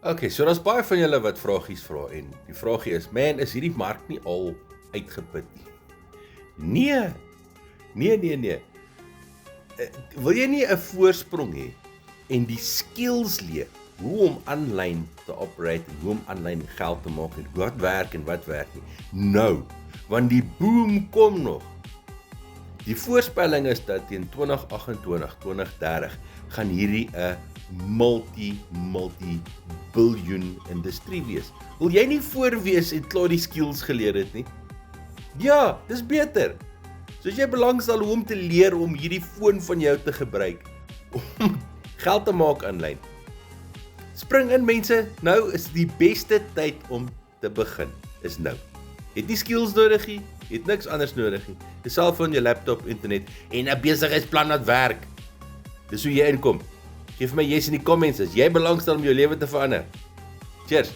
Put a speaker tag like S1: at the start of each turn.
S1: Okay, so daar's baie van julle wat vragies vra en die vragie is, man, is hierdie mark nie al uitgeput nie? Nee, nee. Wil jy nie 'n voorsprong hê en die skills leer hoe om aanlyn te operate en hoe om aanlyn geld te maak en wat werk en wat werk nie? Nou, want die boom kom nog. Die voorspelling is dat teen 2028, 2030 gaan hierdie 'n multi-biljoen industrie wees. Wil jy nie voorwees en klaar die skills geleer het nie? Ja, dis beter. So as jy belangstel hoe om te leer om hierdie foon van jou te gebruik om geld te maak aanlyn. Spring in mense, nou is die beste tyd om te begin, is nou. Jy het nie skills nodig nie, jy het niks anders nodig nie. Jou selfoon, jou laptop, internet en 'n besigheidsplan wat werk. Dis hoe jy inkom. Geef my yes in die comments as jy belangstel om jou lewe te verander. Cheers!